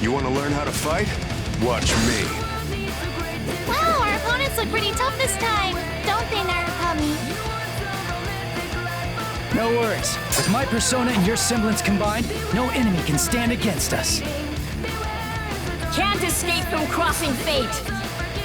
You want to learn how to fight? Watch me. Wow, our opponents look pretty tough this time, don't they, Narukami? No worries. With my persona and your semblance combined, no enemy can stand against us. Can't escape from crossing fate.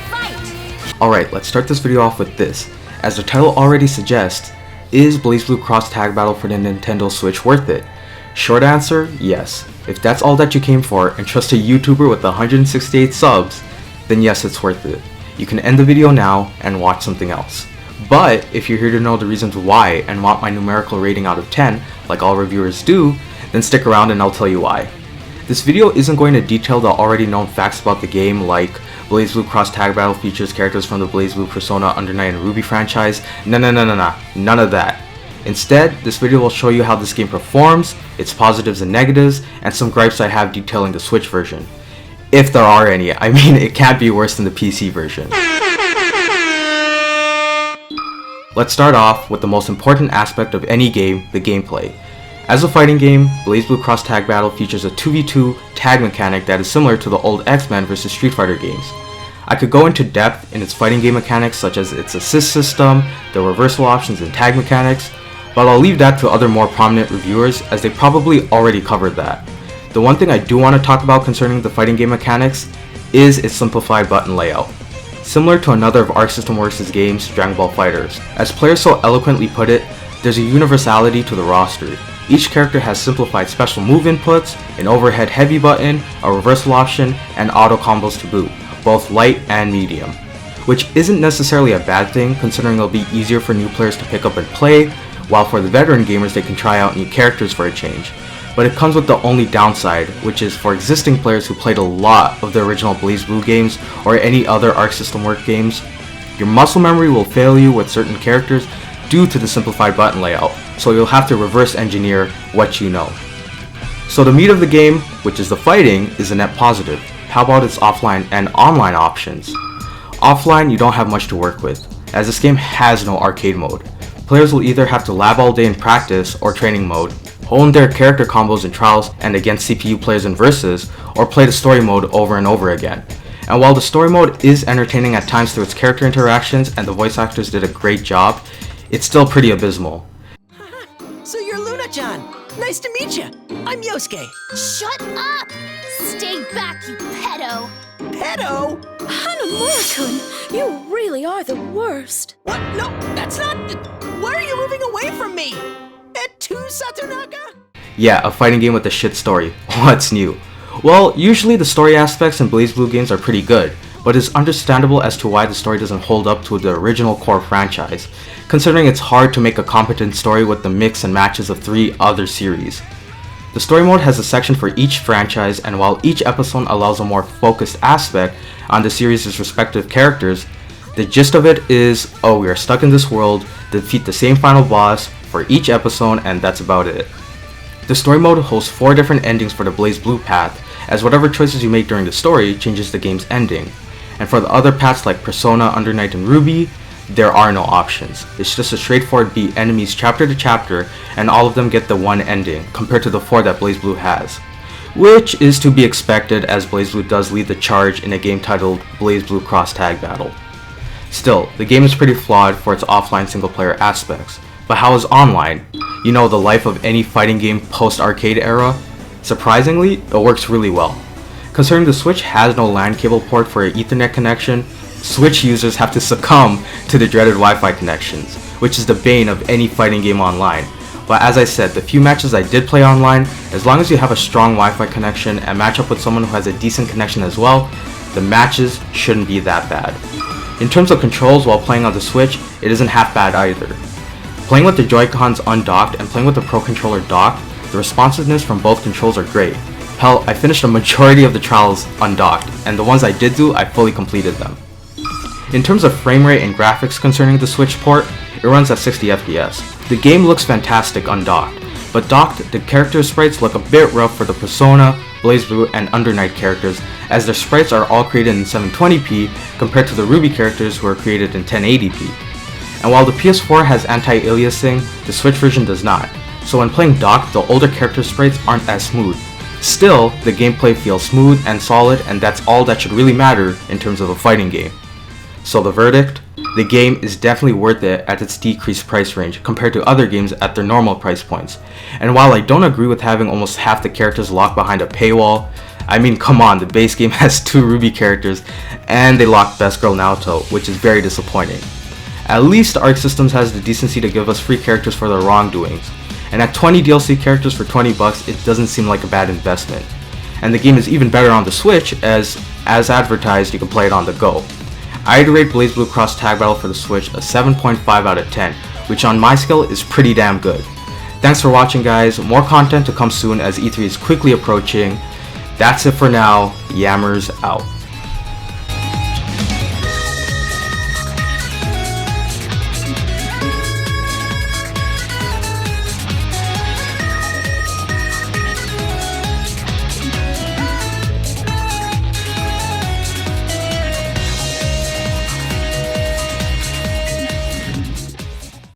Fight! Alright, let's start this video off with this. As the title already suggests, is Blazblue Cross Tag Battle for the Nintendo Switch worth it? Short answer, yes. If that's all that you came for and trust a YouTuber with 168 subs, then yes, it's worth it. You can end the video now and watch something else. But if you're here to know the reasons why and want my numerical rating out of 10, like all reviewers do, then stick around and I'll tell you why. This video isn't going to detail the already known facts about the game, like Blazblue Cross Tag Battle features characters from the Blazblue, Persona, Under Night, and Ruby franchise. None of that. Instead, this video will show you how this game performs, its positives and negatives, and some gripes I have detailing the Switch version. If there are any, I mean it can't be worse than the PC version. Let's start off with the most important aspect of any game, the gameplay. As a fighting game, Blazblue Cross Tag Battle features a 2v2 tag mechanic that is similar to the old X-Men vs Street Fighter games. I could go into depth in its fighting game mechanics such as its assist system, the reversal options and tag mechanics, but I'll leave that to other more prominent reviewers as they probably already covered that. The one thing I do want to talk about concerning the fighting game mechanics is its simplified button layout. Similar to another of Arc System Works' games, Dragon Ball FighterZ. As players so eloquently put it, there's a universality to the roster. Each character has simplified special move inputs, an overhead heavy button, a reversal option, and auto combos to boot, both light and medium. Which isn't necessarily a bad thing considering it'll be easier for new players to pick up and play, while for the veteran gamers they can try out new characters for a change. But it comes with the only downside, which is for existing players who played a lot of the original Blazblue games or any other Arc System Works games, your muscle memory will fail you with certain characters due to the simplified button layout, so you'll have to reverse engineer what you know. So the meat of the game, which is the fighting, is a net positive. How about its offline and online options? Offline, you don't have much to work with, as this game has no arcade mode. Players will either have to lab all day in practice or training mode, hone their character combos in trials and against CPU players in versus, or play the story mode over and over again. And while the story mode is entertaining at times through its character interactions and the voice actors did a great job, it's still pretty abysmal. So you're Luna-chan! Nice to meet you! I'm Yosuke. Shut up! Stay back, you pedo! Pedo? Hanamura-kun, you really are the worst. What? No, that's not... Why are you moving away from me? Etu Satonaga? Yeah, a fighting game with a shit story. What's new? Well, usually the story aspects in Blazblue games are pretty good, but it's understandable as to why the story doesn't hold up to the original core franchise, considering it's hard to make a competent story with the mix and matches of 3 other series. The story mode has a section for each franchise, and while each episode allows a more focused aspect on the series' respective characters, the gist of it is, oh, we are stuck in this world, defeat the same final boss for each episode, and that's about it. The story mode hosts 4 different endings for the Blazblue path, as whatever choices you make during the story changes the game's ending. And for the other paths like Persona, Under Night, and Ruby, there are no options. It's just a straightforward beat enemies chapter to chapter, and all of them get the one ending, compared to the 4 that Blazblue has. Which is to be expected as Blazblue does lead the charge in a game titled Blazblue Cross Tag Battle. Still, the game is pretty flawed for its offline single-player aspects. But how is online? You know, the life of any fighting game post-arcade era? Surprisingly, it works really well. Considering the Switch has no LAN cable port for an Ethernet connection, Switch users have to succumb to the dreaded Wi-Fi connections, which is the bane of any fighting game online. But as I said, the few matches I did play online, as long as you have a strong Wi-Fi connection and match up with someone who has a decent connection as well, the matches shouldn't be that bad. In terms of controls while playing on the Switch, it isn't half bad either. Playing with the Joy-Cons undocked and playing with the Pro Controller docked, the responsiveness from both controls are great. Hell, I finished a majority of the trials undocked, and the ones I did do, I fully completed them. In terms of frame rate and graphics concerning the Switch port, it runs at 60 FPS. The game looks fantastic undocked, but docked, the character sprites look a bit rough for the Persona, Blazblue, and Under Night characters, as their sprites are all created in 720p compared to the Ruby characters who are created in 1080p. And while the PS4 has anti-aliasing, the Switch version does not, so when playing docked, the older character sprites aren't as smooth. Still, the gameplay feels smooth and solid, and that's all that should really matter in terms of a fighting game. So the verdict? The game is definitely worth it at its decreased price range compared to other games at their normal price points. And while I don't agree with having almost half the characters locked behind a paywall, I mean, come on, the base game has 2 Ruby characters and they locked Best Girl Naoto, which is very disappointing. At least Arc Systems has the decency to give us free characters for their wrongdoings. And at 20 DLC characters for $20, it doesn't seem like a bad investment. And the game is even better on the Switch, as advertised, you can play it on the go. I'd rate Blazblue Cross Tag Battle for the Switch a 7.5 out of 10, which on my scale is pretty damn good. Thanks for watching, guys. More content to come soon as E3 is quickly approaching. That's it for now. Yammers out.